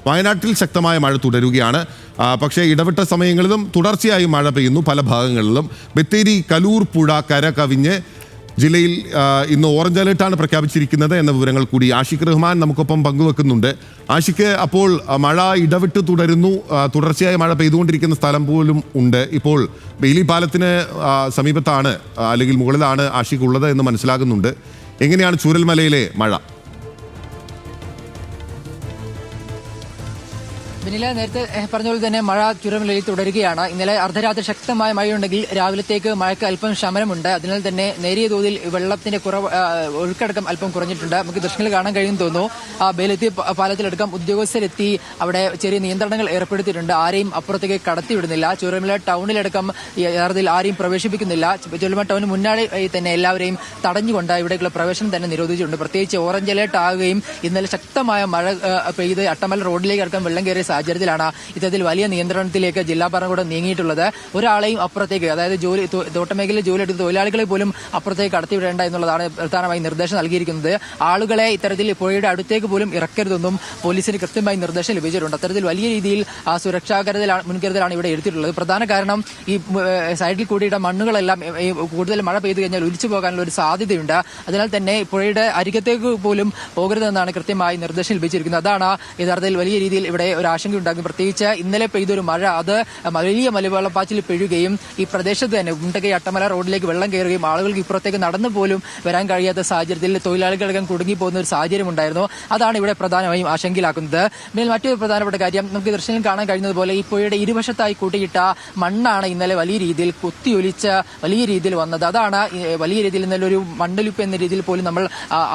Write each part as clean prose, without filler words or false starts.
വയനാട്ടിൽ ശക്തമായ മഴ തുടരുകയാണ്. പക്ഷേ ഇടവിട്ട സമയങ്ങളിലും തുടർച്ചയായി മഴ പെയ്യുന്നു പല ഭാഗങ്ങളിലും. ബത്തേരി കലൂർ പുഴ കര കവിഞ്ഞ് ജില്ലയിൽ ഇന്ന് ഓറഞ്ച് അലേർട്ടാണ് പ്രഖ്യാപിച്ചിരിക്കുന്നത് എന്ന വിവരങ്ങൾ കൂടി ആഷിഖ് റഹ്മാൻ നമുക്കൊപ്പം പങ്കുവെക്കുന്നുണ്ട്. ആഷിഖ്, അപ്പോൾ മഴ ഇടവിട്ട് തുടരുന്നു, തുടർച്ചയായി മഴ പെയ്തുകൊണ്ടിരിക്കുന്ന സ്ഥലം പോലും ഉണ്ട്. ഇപ്പോൾ ബെയിലി പാലത്തിന് സമീപത്താണ് അല്ലെങ്കിൽ മുകളിലാണ് ആഷിഖ് ഉള്ളത് എന്ന് മനസ്സിലാകുന്നുണ്ട്. എങ്ങനെയാണ് ചൂരൽമലയിലെ മഴ? വിനില നേരത്തെ പറഞ്ഞ പോലെ തന്നെ മഴ ചുരമലയിൽ തുടരുകയാണ്. ഇന്നലെ അർദ്ധരാത്രി ശക്തമായ മഴയുണ്ടെങ്കിൽ രാവിലത്തേക്ക് മഴയ്ക്ക് അല്പം ശമനമുണ്ട്. അതിനാൽ തന്നെ നേരിയ തോതിൽ വെള്ളത്തിന്റെ ഒഴുക്കടക്കം അല്പം കുറഞ്ഞിട്ടുണ്ട്. നമുക്ക് ദൃശ്യങ്ങൾ കാണാൻ കഴിയുമെന്ന് തോന്നുന്നു. ബേലെത്തി പാലത്തിലടക്കം ഉദ്യോഗസ്ഥരെത്തി അവിടെ ചെറിയ നിയന്ത്രണങ്ങൾ ഏർപ്പെടുത്തിയിട്ടുണ്ട്. ആരെയും അപ്പുറത്തേക്ക് കടത്തിവിടുന്നില്ല. ചുരമല ടൗണിലടക്കം യഥാർത്ഥത്തിൽ ആരെയും പ്രവേശിപ്പിക്കുന്നില്ല. ചുരമല ടൗണിന് മുന്നാടി തന്നെ എല്ലാവരെയും തടഞ്ഞുകൊണ്ട് ഇവിടേക്കുള്ള പ്രവേശനം തന്നെ നിരോധിച്ചിട്ടുണ്ട്. പ്രത്യേകിച്ച് ഓറഞ്ച് അലേർട്ട് ആകുകയും ഇന്നലെ ശക്തമായ മഴ പെയ്ത് അട്ടമല റോഡിലേക്ക് അടക്കം വെള്ളം കയറിയ സാഹചര്യത്തിലാണ് ഇത്തരത്തിൽ വലിയ നിയന്ത്രണത്തിലേക്ക് ജില്ലാ ഭരണകൂടം നീങ്ങിയിട്ടുള്ളത്. ഒരാളെയും അപ്പുറത്തേക്ക്, അതായത് തോട്ടമേഖലയിൽ ജോലി എടുത്ത തൊഴിലാളികളെ പോലും അപ്പുറത്തേക്ക് കടത്തിവിടേണ്ട എന്നുള്ളതാണ് പ്രധാനമായി നിർദ്ദേശം നൽകിയിരിക്കുന്നത്. ആളുകളെ ഇത്തരത്തിൽ പുഴയുടെ അടുത്തേക്ക് പോലും ഇറക്കരുതെന്നും പോലീസിന് കൃത്യമായി നിർദ്ദേശം ലഭിച്ചിട്ടുണ്ട്. അത്തരത്തിൽ വലിയ രീതിയിൽ മുൻകരുതലാണ് ഇവിടെ എടുത്തിട്ടുള്ളത്. പ്രധാന കാരണം ഈ സൈഡിൽ കൂടിയുടെ മണ്ണുകളെല്ലാം കൂടുതൽ മഴ പെയ്തു കഴിഞ്ഞാൽ ഒലിച്ചു പോകാനുള്ള ഒരു സാധ്യതയുണ്ട്. അതിനാൽ തന്നെ പുഴയുടെ അരികത്തേക്ക് പോലും പോകരുതെന്നാണ് കൃത്യമായി നിർദ്ദേശം ലഭിച്ചിരിക്കുന്നത്. അതാണ് യഥാർത്ഥത്തിൽ വലിയ രീതിയിൽ ഇവിടെ ഒരു ആശങ്കയുണ്ടാകും. പ്രത്യേകിച്ച് ഇന്നലെ പെയ്തൊരു മഴ അത് വലിയ മലവെള്ളപ്പാച്ചിൽ പെയ്യുകയും ഈ പ്രദേശത്ത് തന്നെ മുണ്ടകൈ അട്ടമല റോഡിലേക്ക് വെള്ളം കയറുകയും ആളുകൾക്ക് ഇപ്പുറത്തേക്ക് നടന്നു പോലും വരാൻ കഴിയാത്ത സാഹചര്യത്തിൽ തൊഴിലാളികളടക്കം കുടുങ്ങിപ്പോകുന്ന ഒരു സാഹചര്യം ഉണ്ടായിരുന്നു. അതാണ് ഇവിടെ പ്രധാനമായും ആശങ്കയിലാക്കുന്നത്. പിന്നെ മറ്റൊരു പ്രധാനപ്പെട്ട കാര്യം, നമുക്ക് ദൃശ്യത്തിൽ കാണാൻ കഴിയുന്നത് പോലെ ഈ പുഴയുടെ ഇരുവശത്തായി കൂട്ടിയിട്ട മണ്ണാണ് ഇന്നലെ വലിയ രീതിയിൽ കുത്തിയൊലിച്ച് വലിയ രീതിയിൽ വന്നത്. അതാണ് വലിയ രീതിയിൽ ഇന്നലെ ഒരു മണ്ണൊലിപ്പ് എന്ന രീതിയിൽ പോലും നമ്മൾ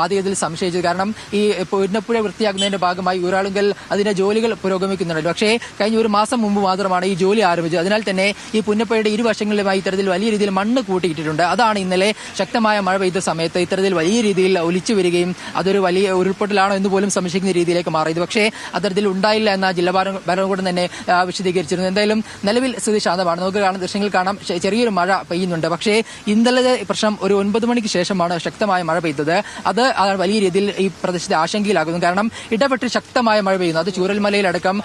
ആദ്യത്തിൽ സംശയിച്ചത്. കാരണം ഈ പുന്നപ്പുഴ വൃത്തിയാക്കുന്നതിന്റെ ഭാഗമായി ഊരാളുങ്കൽ അതിന്റെ ജോലികൾ പുരോഗമിക്കുന്നുണ്ട്. പക്ഷേ കഴിഞ്ഞ ഒരു മാസം മുമ്പ് മാത്രമാണ് ഈ ജോലി ആരംഭിച്ചത്. അതിനാൽ തന്നെ ഈ പുന്നപ്പുഴയുടെ ഇരുവശങ്ങളിലുമായി ഇത്തരത്തിൽ വലിയ രീതിയിൽ മണ്ണ് കൂട്ടിയിട്ടിട്ടുണ്ട്. അതാണ് ഇന്നലെ ശക്തമായ മഴ പെയ്ത സമയത്ത് ഇത്തരത്തിൽ വലിയ രീതിയിൽ ഒലിച്ചു വരികയും അതൊരു വലിയ ഉരുൾപൊട്ടലാണോ എന്ന് പോലും സംശയിക്കുന്ന രീതിയിലേക്ക് മാറിയത്. പക്ഷേ അത്തരത്തിൽ ഉണ്ടായില്ല എന്ന ജില്ലാ ഭരണകൂടം തന്നെ വിശദീകരിച്ചിരുന്നു. എന്തായാലും നിലവിൽ സ്ഥിതി ശാന്തമാണ്. നമുക്ക് ദൃശ്യങ്ങൾ കാണാം, ചെറിയൊരു മഴ പെയ്യുന്നുണ്ട്. പക്ഷേ ഇന്നലത്തെ പ്രശ്നം ഒരു 9 മണിക്ക് ശേഷമാണ് ശക്തമായ മഴ പെയ്തത്. അത് വലിയ രീതിയിൽ ഈ പ്രദേശത്തെ ആശങ്കയിലാകുന്നു. കാരണം ഇടപെട്ട് ശക്തമായ മഴ പെയ്യുന്നു. അത് ചൂരൽമലയിലടക്കം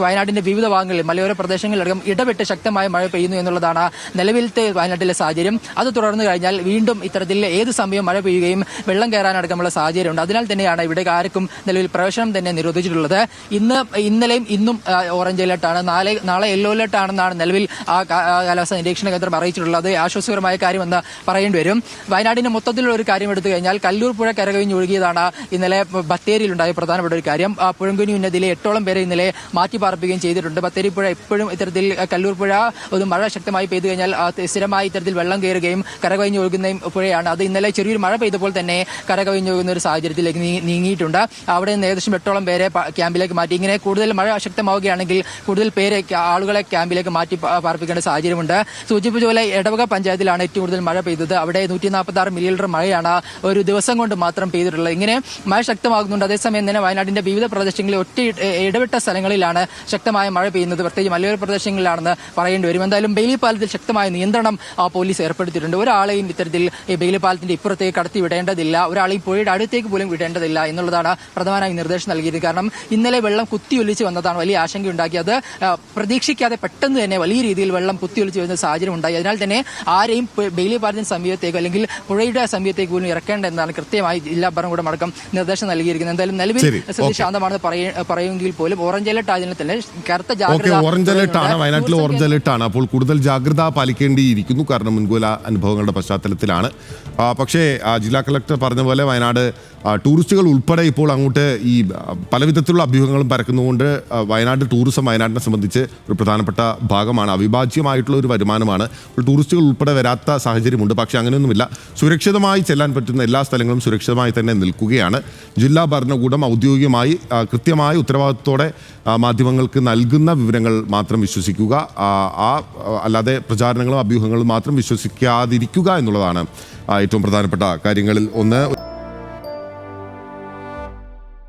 വയനാടിന്റെ വിവിധ ഭാഗങ്ങളിൽ മലയോര പ്രദേശങ്ങളിലടക്കം ഇടപെട്ട് ശക്തമായ മഴ പെയ്യുന്നു എന്നുള്ളതാണ് നിലവിലത്തെ വയനാട്ടിലെ സാഹചര്യം. അത് തുടർന്നു കഴിഞ്ഞാൽ വീണ്ടും ഇത്തരത്തിൽ ഏത് സമയവും മഴ പെയ്യുകയും വെള്ളം കയറാനടക്കമുള്ള സാഹചര്യമുണ്ട്. അതിനാൽ തന്നെയാണ് ഇവിടെ ആർക്കും നിലവിൽ പ്രവേശനം തന്നെ നിരോധിച്ചിട്ടുള്ളത്. ഇന്നലെയും ഇന്നും ഓറഞ്ച് അലേർട്ടാണ്. നാളെ യെല്ലോ അലേർട്ട് ആണെന്നാണ് നിലവിൽ കാലാവസ്ഥാ നിരീക്ഷണ കേന്ദ്രം അറിയിച്ചിട്ടുള്ളത്. ആശ്വാസകരമായ കാര്യമെന്ന് പറയേണ്ടി വരും. വയനാടിന്റെ മൊത്തത്തിലുള്ള ഒരു കാര്യം എടുത്തു കഴിഞ്ഞാൽ കല്ലൂർ പുഴ കരകവിഞ്ഞൊഴുകിയതാണ് ഇന്നലെ ബത്തേരിയിലുണ്ടായ പ്രധാനപ്പെട്ട ഒരു കാര്യം. പുഴങ്കുനി ഉന്നതിയിലെ 8ഓളം പേരെ ഇന്നലെ മാറ്റി പാർപ്പിക്കുകയും ചെയ്തിട്ടുണ്ട്. ബത്തേരി പുഴ എപ്പോഴും ഇത്തരത്തിൽ കല്ലൂർ പുഴ ഒരു മഴ ശക്തമായി പെയ്തു കഴിഞ്ഞാൽ സ്ഥിരമായി ഇത്തരത്തിൽ വെള്ളം കയറുകയും കരകവിഞ്ഞൊഴുകുന്ന പുഴയാണ്. അത് ഇന്നലെ ചെറിയൊരു മഴ പെയ്തപ്പോൾ തന്നെ കരകവിഞ്ഞൊഴുകുന്ന ഒരു സാഹചര്യത്തിലേക്ക് നീങ്ങിയിട്ടുണ്ട്. അവിടെ നിന്ന് ഏകദേശം 8ഓളം പേരെ ക്യാമ്പിലേക്ക് മാറ്റി. ഇങ്ങനെ കൂടുതൽ മഴ ശക്തമാവുകയാണെങ്കിൽ കൂടുതൽ ആളുകളെ ക്യാമ്പിലേക്ക് മാറ്റി പാർപ്പിക്കേണ്ട സാഹചര്യമുണ്ട്. സൂചിപ്പിച്ച പോലെ എടവക പഞ്ചായത്തിലാണ് ഏറ്റവും കൂടുതൽ മഴ പെയ്തത്. അവിടെ 146 മില്ലിമീറ്റർ മഴയാണ് ഒരു ദിവസം കൊണ്ട് മാത്രം പെയ്തിട്ടുള്ളത്. ഇങ്ങനെ മഴ ശക്തമാകുന്നുണ്ട്. അതേസമയം തന്നെ വയനാടിന്റെ വിവിധ പ്രദേശങ്ങളിൽ ഇടവിട്ട സ്ഥലങ്ങളിലാണ് ശക്തമായ മഴ പെയ്യുന്നത്. പ്രത്യേകിച്ച് മലയോര പ്രദേശങ്ങളിലാണെന്ന് പറയേണ്ടി വരും. എന്തായാലും ബെയിലി പാലത്തിൽ ശക്തമായ നിയന്ത്രണം പോലീസ് ഏർപ്പെടുത്തിയിട്ടുണ്ട്. ഒരാളെയും ഇത്തരത്തിൽ ഈ ബെയിലി പാലത്തിന്റെ ഇപ്പുറത്തേക്ക് കടത്തി വിടേണ്ടതില്ല, ഒരാളെയും പുഴയുടെ അടുത്തേക്ക് പോലും വിടേണ്ടതില്ല എന്നുള്ളതാണ് പ്രധാനമായി നിർദ്ദേശം നൽകിയത്. കാരണം ഇന്നലെ വെള്ളം കുത്തിയൊലിച്ച് വന്നതാണ് വലിയ ആശങ്കയുണ്ടാക്കിയത്. പ്രതീക്ഷിക്കാതെ പെട്ടെന്ന് തന്നെ വലിയ രീതിയിൽ വെള്ളം കുത്തിയൊലിച്ച് വരുന്ന സാഹചര്യം ഉണ്ടായി. അതിനാൽ തന്നെ ആരെയും ബെയിലി പാലത്തിന് സമീപത്തേക്കോ അല്ലെങ്കിൽ പുഴയുടെ സമീപത്തേക്ക് പോലും ഇറക്കേണ്ട എന്നാണ് കൃത്യമായി ജില്ലാ ഭരണകൂടം അടക്കം നിർദ്ദേശം നൽകിയിരിക്കുന്നത്. എന്തായാലും നിലവിൽ സ്ഥിതി ശാന്തമാണെന്ന് പറയുമെങ്കിൽ പോലും ഓറഞ്ച് അലർട്ട് ആയതിനാൽ തന്നെ കറുത്ത ജാഗ്രത. ഓറഞ്ച് അലർട്ടാണ്, വയനാട്ടിൽ ഓറഞ്ച് അലർട്ടാണ്. അപ്പോൾ കൂടുതൽ ജാഗ്രത പാലിക്കേണ്ടിയിരിക്കുന്നു. കാരണം മുൻകൂല അനുഭവങ്ങളുടെ പശ്ചാത്തലത്തിലാണ്. പക്ഷേ ജില്ലാ കളക്ടർ പറഞ്ഞ പോലെ വയനാട് ടൂറിസ്റ്റുകൾ ഉൾപ്പെടെ ഇപ്പോൾ അങ്ങോട്ട് ഈ പലവിധത്തിലുള്ള അഭ്യൂഹങ്ങളും പരക്കുന്നതുകൊണ്ട് വയനാട് ടൂറിസം വയനാടിനെ സംബന്ധിച്ച് ഒരു പ്രധാനപ്പെട്ട ഭാഗമാണ്, അവിഭാജ്യമായിട്ടുള്ള ഒരു വരുമാനമാണ്. ഇപ്പോൾ ടൂറിസ്റ്റുകൾ ഉൾപ്പെടെ വരാത്ത സാഹചര്യമുണ്ട്. പക്ഷേ അങ്ങനെയൊന്നുമില്ല. സുരക്ഷിതമായി ചെല്ലാൻ പറ്റുന്ന എല്ലാ സ്ഥലങ്ങളും സുരക്ഷിതമായി തന്നെ നിൽക്കുകയാണ്. ജില്ലാ ഭരണകൂടം ഔദ്യോഗികമായി കൃത്യമായ ഉത്തരവാദിത്തത്തോടെ മാധ്യമങ്ങൾക്ക് നൽകുന്ന വിവരങ്ങൾ മാത്രം വിശ്വസിക്കുക, അല്ലാതെ പ്രചാരണങ്ങളും അഭ്യൂഹങ്ങളും മാത്രം വിശ്വസിക്കാതിരിക്കുക എന്നുള്ളതാണ് ഏറ്റവും പ്രധാനപ്പെട്ട കാര്യങ്ങളിൽ ഒന്ന്.